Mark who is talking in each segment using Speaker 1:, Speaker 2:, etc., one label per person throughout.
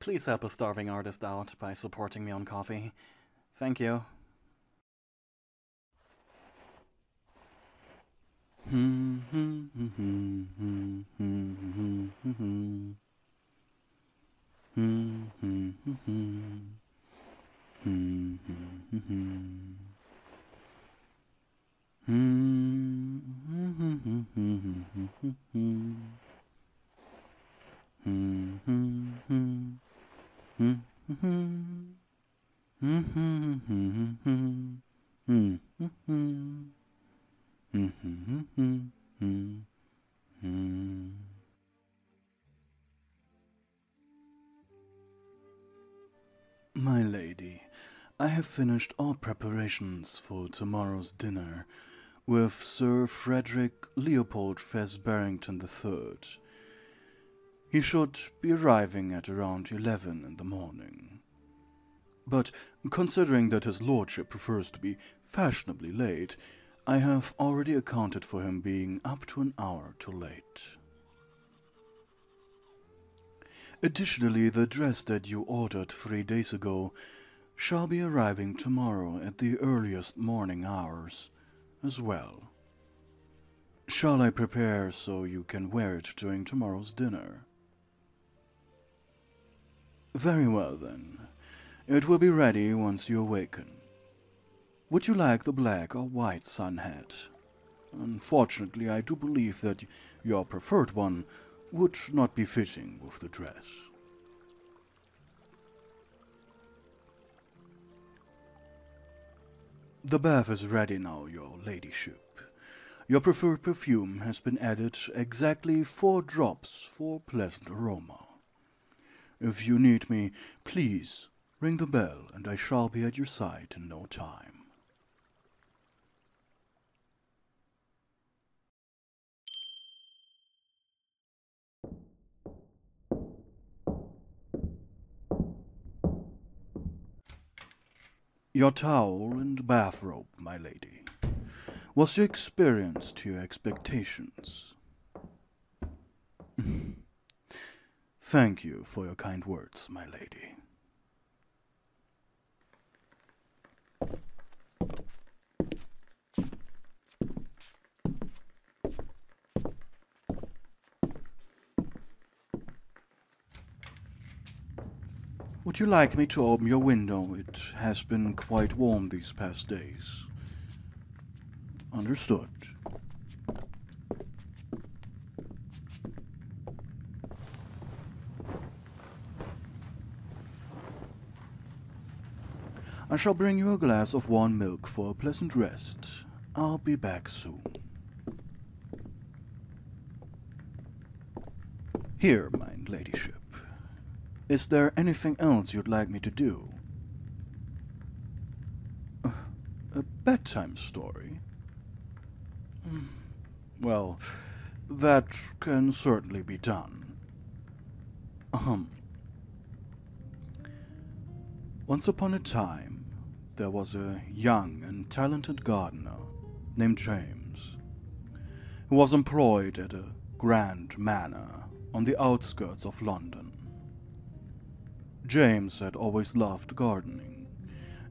Speaker 1: Please help a starving artist out by supporting me on Coffee. Thank you. My lady, I have finished all preparations for tomorrow's dinner with Sir Frederick Leopold Fess Barrington III. He should be arriving at around 11 in the morning. But considering that his lordship prefers to be fashionably late, I have already accounted for him being up to an hour too late. Additionally, the dress that you ordered 3 days ago shall be arriving tomorrow at the earliest morning hours as well. Shall I prepare so you can wear it during tomorrow's dinner? Very well then. It will be ready once you awaken. Would you like the black or white sun hat? Unfortunately, I do believe that your preferred one would not be fitting with the dress. The bath is ready now, your ladyship. Your preferred perfume has been added exactly 4 drops for pleasant aroma. If you need me, please ring the bell and I shall be at your side in no time. Your towel and bathrobe, my lady. Was your experience to your expectations? Thank you for your kind words, my lady. Would you like me to open your window? It has been quite warm these past days. Understood. I shall bring you a glass of warm milk for a pleasant rest. I'll be back soon. Here, my ladyship. Is there anything else you'd like me to do? A bedtime story? Well, that can certainly be done. Once upon a time, there was a young and talented gardener named James, who was employed at a grand manor on the outskirts of London. James had always loved gardening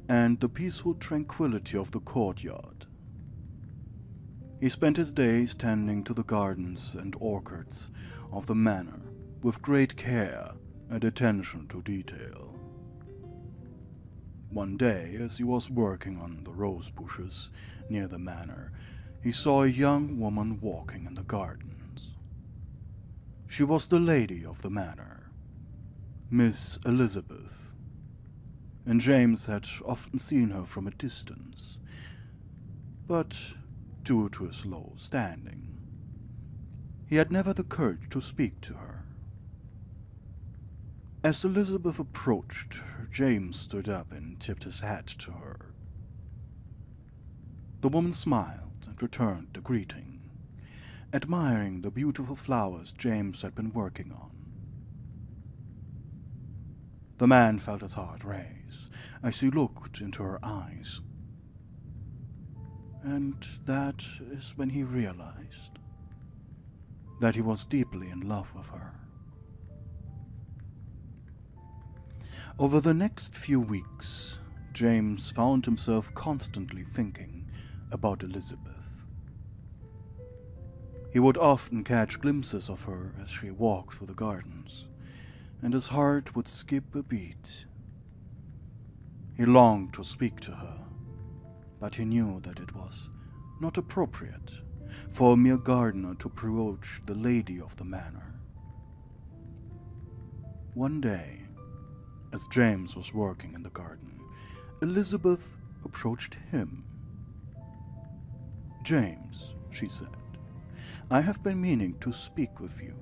Speaker 1: and the peaceful tranquility of the courtyard. He spent his days tending to the gardens and orchards of the manor with great care and attention to detail. One day, as he was working on the rose bushes near the manor, he saw a young woman walking in the gardens. She was the lady of the manor, Miss Elizabeth, and James had often seen her from a distance, but due to his low standing, he had never the courage to speak to her. As Elizabeth approached, James stood up and tipped his hat to her. The woman smiled and returned the greeting, admiring the beautiful flowers James had been working on. The man felt his heart race as he looked into her eyes. And that is when he realized that he was deeply in love with her. Over the next few weeks, James found himself constantly thinking about Elizabeth. He would often catch glimpses of her as she walked through the gardens, and his heart would skip a beat. He longed to speak to her, but he knew that it was not appropriate for a mere gardener to approach the lady of the manor. One day, as James was working in the garden, Elizabeth approached him. "James," she said, "I have been meaning to speak with you.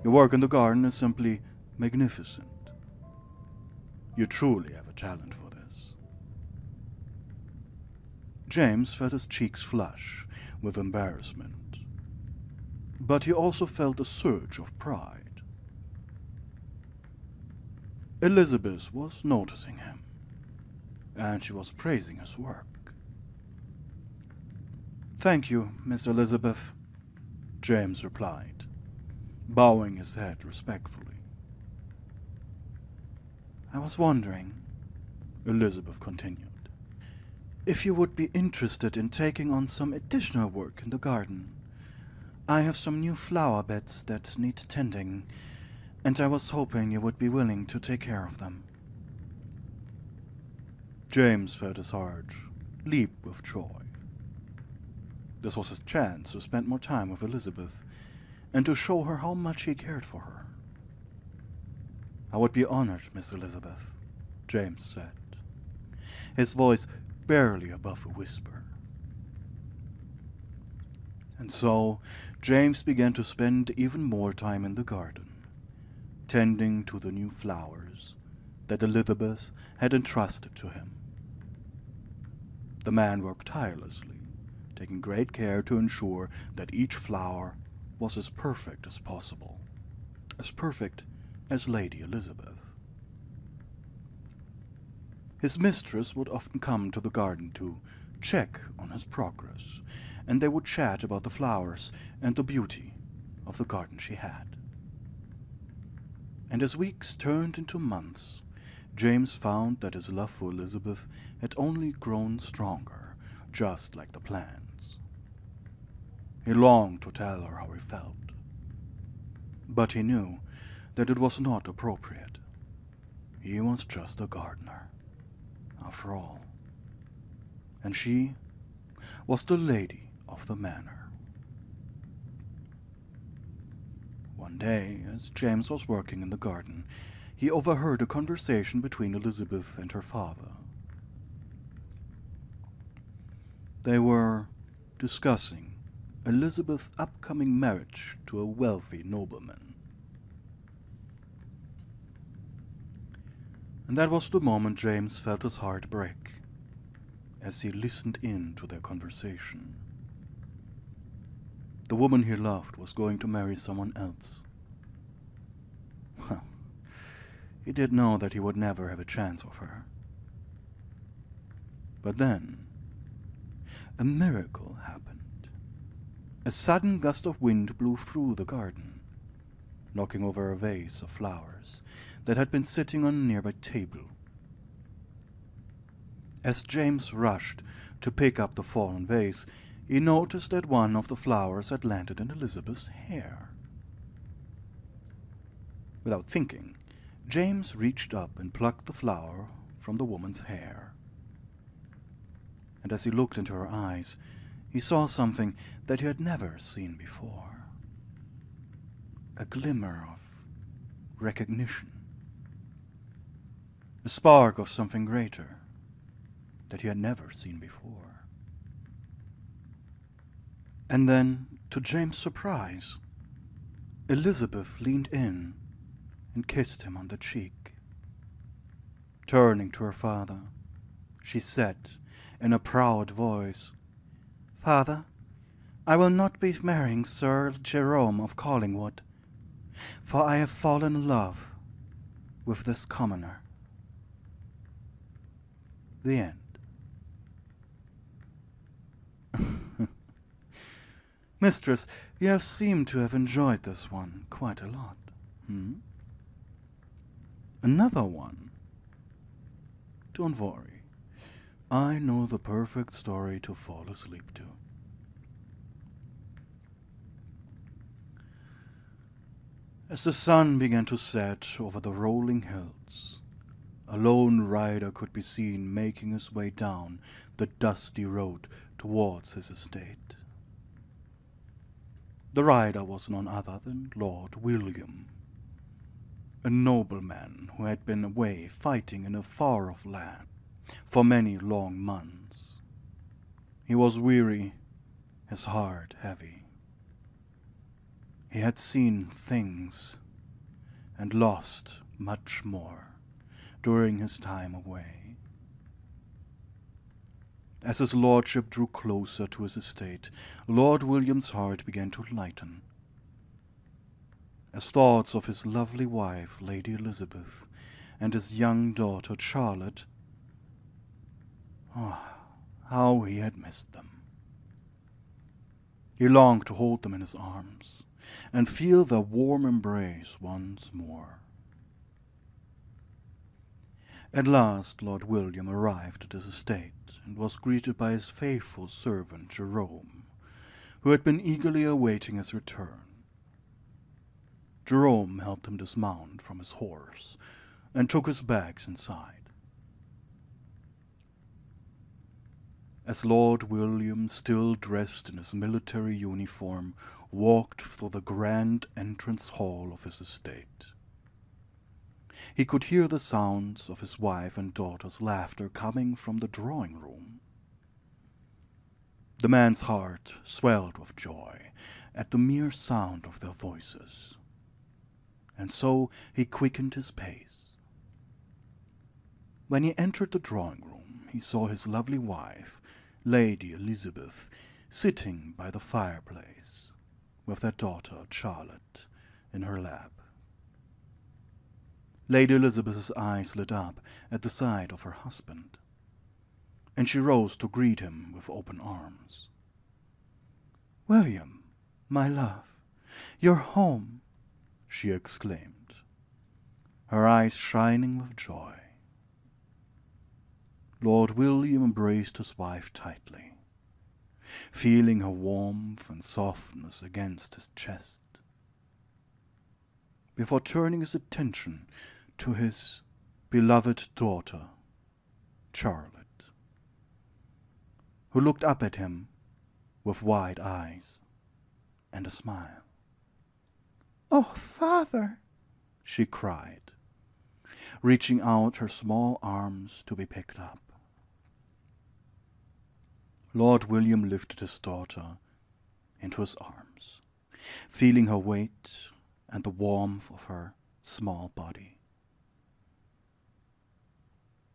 Speaker 1: Your work in the garden is simply magnificent. You truly have a talent for this." James felt his cheeks flush with embarrassment, but he also felt a surge of pride. Elizabeth was noticing him, and she was praising his work. "Thank you, Miss Elizabeth," James replied, bowing his head respectfully. "I was wondering," Elizabeth continued, "if you would be interested in taking on some additional work in the garden. I have some new flower beds that need tending, and I was hoping you would be willing to take care of them." James felt his heart leap with joy. This was his chance to spend more time with Elizabeth and to show her how much he cared for her. "I would be honored, Miss Elizabeth," James said, his voice barely above a whisper. And so James began to spend even more time in the garden, tending to the new flowers that Elizabeth had entrusted to him. The man worked tirelessly, taking great care to ensure that each flower was as perfect as possible, as perfect as Lady Elizabeth. His mistress would often come to the garden to check on his progress, and they would chat about the flowers and the beauty of the garden she had. And as weeks turned into months, James found that his love for Elizabeth had only grown stronger, just like the plants. He longed to tell her how he felt, but he knew that it was not appropriate. He was just a gardener, after all, and she was the lady of the manor. One day, as James was working in the garden, he overheard a conversation between Elizabeth and her father. They were discussing Elizabeth's upcoming marriage to a wealthy nobleman. And that was the moment James felt his heart break, as he listened in to their conversation. The woman he loved was going to marry someone else. Well, he did know that he would never have a chance with her. But then, a miracle happened. A sudden gust of wind blew through the garden, knocking over a vase of flowers that had been sitting on a nearby table. As James rushed to pick up the fallen vase, he noticed that one of the flowers had landed in Elizabeth's hair. Without thinking, James reached up and plucked the flower from the woman's hair. And as he looked into her eyes, he saw something that he had never seen before. A glimmer of recognition. A spark of something greater that he had never seen before. And then, to James' surprise, Elizabeth leaned in and kissed him on the cheek. Turning to her father, she said in a proud voice, "Father, I will not be marrying Sir Jerome of Collingwood, for I have fallen in love with this commoner." The end. Mistress, you have seemed to have enjoyed this one quite a lot. Another one? Don't worry. I know the perfect story to fall asleep to. As the sun began to set over the rolling hills, a lone rider could be seen making his way down the dusty road towards his estate. The rider was none other than Lord William, a nobleman who had been away fighting in a far-off land for many long months. He was weary, his heart heavy. He had seen things and lost much more during his time away. As his lordship drew closer to his estate, Lord William's heart began to lighten, as thoughts of his lovely wife, Lady Elizabeth, and his young daughter, Charlotte, how he had missed them. He longed to hold them in his arms and feel their warm embrace once more. At last Lord William arrived at his estate and was greeted by his faithful servant Jerome, who had been eagerly awaiting his return. Jerome helped him dismount from his horse and took his bags inside. As Lord William, still dressed in his military uniform, walked through the grand entrance hall of his estate, he could hear the sounds of his wife and daughter's laughter coming from the drawing room. The man's heart swelled with joy at the mere sound of their voices, and so he quickened his pace. When he entered the drawing room, he saw his lovely wife, Lady Elizabeth, sitting by the fireplace, with their daughter Charlotte in her lap. Lady Elizabeth's eyes lit up at the sight of her husband, and she rose to greet him with open arms. "William, my love, you're home," she exclaimed, her eyes shining with joy. Lord William embraced his wife tightly, feeling her warmth and softness against his chest, before turning his attention to his beloved daughter, Charlotte, who looked up at him with wide eyes and a smile. "Oh, father!" she cried, reaching out her small arms to be picked up. Lord William lifted his daughter into his arms, feeling her weight and the warmth of her small body.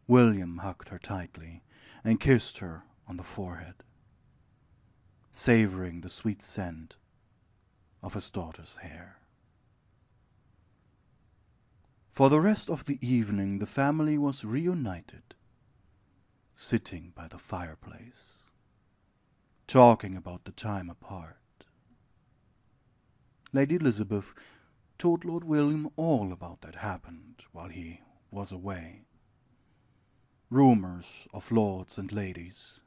Speaker 1: William hugged her tightly and kissed her on the forehead, savoring the sweet scent of his daughter's hair. For the rest of the evening, the family was reunited, sitting by the fireplace, talking about the time apart. Lady Elizabeth told Lord William all about that happened while he was away. Rumors of lords and ladies,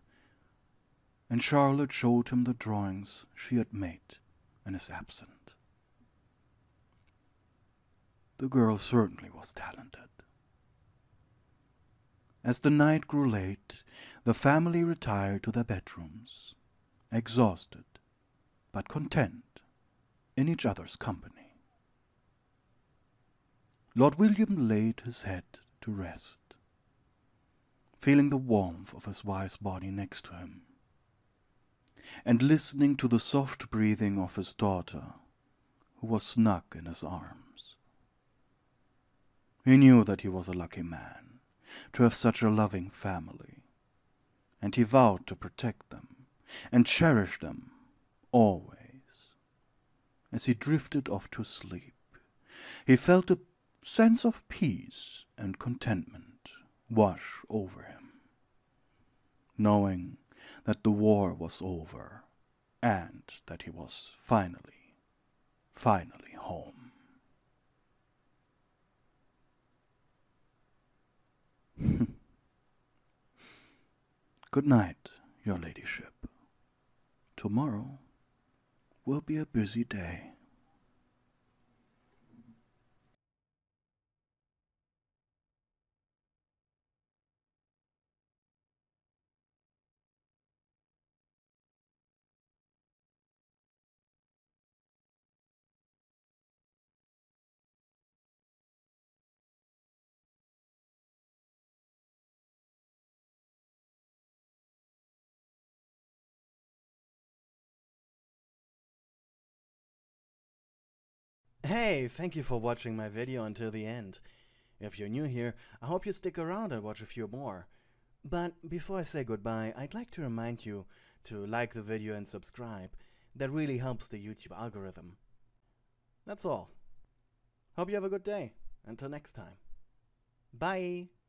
Speaker 1: and Charlotte showed him the drawings she had made in his absence. The girl certainly was talented. As the night grew late, the family retired to their bedrooms, exhausted but content in each other's company. Lord William laid his head to rest, feeling the warmth of his wife's body next to him, and listening to the soft breathing of his daughter, who was snug in his arms. He knew that he was a lucky man to have such a loving family, and he vowed to protect them and cherish them always. As he drifted off to sleep, he felt a sense of peace and contentment wash over him, knowing that the war was over and that he was finally home. Good night, your ladyship. Tomorrow will be a busy day.
Speaker 2: Hey, thank you for watching my video until the end. If you're new here, I hope you stick around and watch a few more. But before I say goodbye, I'd like to remind you to like the video and subscribe. That really helps the YouTube algorithm. That's all. Hope you have a good day. Until next time. Bye!